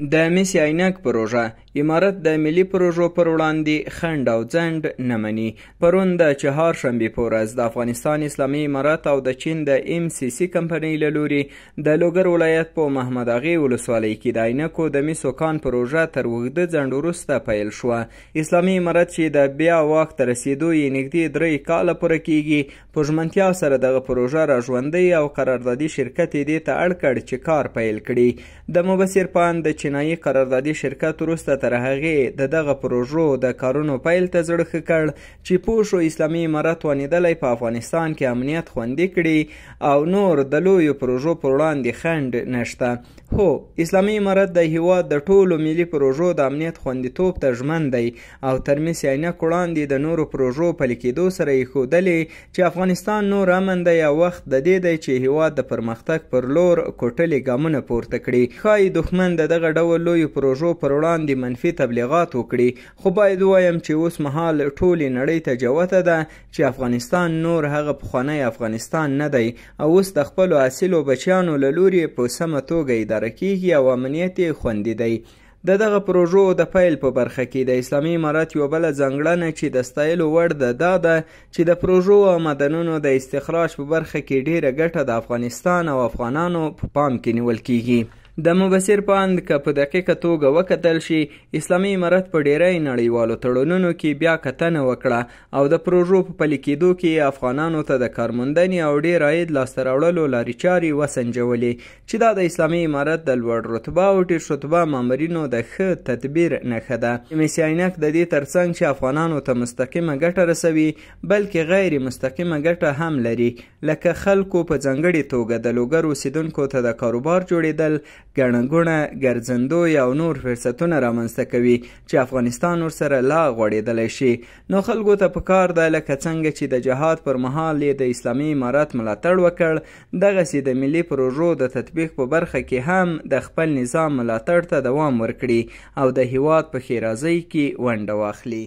د مس عینک پروژه امارت د ملي پروژو پر وړاندې خنډ او ځنډ نه مني. پرون د چهارشنبې په ورځ د افغانستان اسلامي امارت او د چین د MCC کمپنۍ له لوري د لوګر ولایت په محمد اغې ولسوالۍ کې د عینکو د مسو کان پروژه تر اوږده ځنډ وروسته پیل شوه. اسلامي امارت چې د بیا واک ته رسېدو یې نږدې 3 کاله پوره کیږي، په ژمنتیا سره دغه پروژه را ژوندۍ او قراردادي شرکت یې دې ته اړ کړ چې کار پیل کړي. د مبصر پان د چینایي قراردادي شرکت وروسته تر هغې د دغه پروژو د کارونو پیل ته زړه ښه کړ چې پوه شو اسلامي امارت وانېدلی په افغانستان کې امنیت خوندي کړي او نور د لویو پروژو پر وړاندې خنډ نشته. هو، اسلامي امارت د هیواد د ټولو ملي پروژو د امنیت خوندیتوب ته ژمن دی او تر مس عینک وړاندې د نورو پروژو پلي کېدو سره یې ښودلې چې افغانستان نور امن دی او وخت د دې دی چې هیواد د پرمختګ پر لور کوټلې ګامونه پورته کړي. ښایي دښمن د دغه ډول لویو پروژو پر وړاندې منفي تبلیغات وکړي، خو باید ووایم چې اوس مهال ټولې نړۍ ته جوته ده چې افغانستان نور هغه پخوانی افغانستان نه دی او اوس د خپلو اصیلو بچیانو له لوري په سمه توګه اداره کیږي او امنیت یې خوندي دی. د دغه پروژو د پیل په برخه کې د اسلامي امارت یوه بله ځانګړنه چې د ستایلو وړ ده چې د پروژو او معدنونو د استخراج په برخه کې ډیره ګټه د افغانستان او افغانانو په پام کې نیول کیږي. د مبصر پاند که په دقیقه توګه وکتل شي، اسلامي امارت په ډیری نړیوالو تړونونو کې بیا کتنه وکړه او د پروژو په پلي کېدو کې افغانانو ته د کارموندنې او ډیر عاید لاسته راوړلو لارې چارې وسنجولې چې دا د اسلامي امارت د لوړ رتبه او ټیټ رتبه مامورینو د ښه تدبیر نښه ده. مس عینک د دې ترڅنګ چې افغانانو ته مستقیمه ګټه رسوي، بلکې غیر مستقیمه ګټه هم لري، لکه خلکو په ځانګړې توګه د لوګر اوسیدونکو ته د کاروبار جوړېدل، ګڼه ګوڼه، ګرځندوی او نور فرصتونه رامنځته کوي چې افغانستان ورسره لا غوړېدلی شي. نو خلکو ته پکار ده لکه څنګه چې د جهاد پر مهال یې د اسلامي امارت ملاتړ وکړ، دغسې د ملي پروژو د تطبیق په برخه کې هم د خپل نظام ملاتړ ته دوام ورکړي او د هیواد په ښېرازۍ کې ونډه واخلي.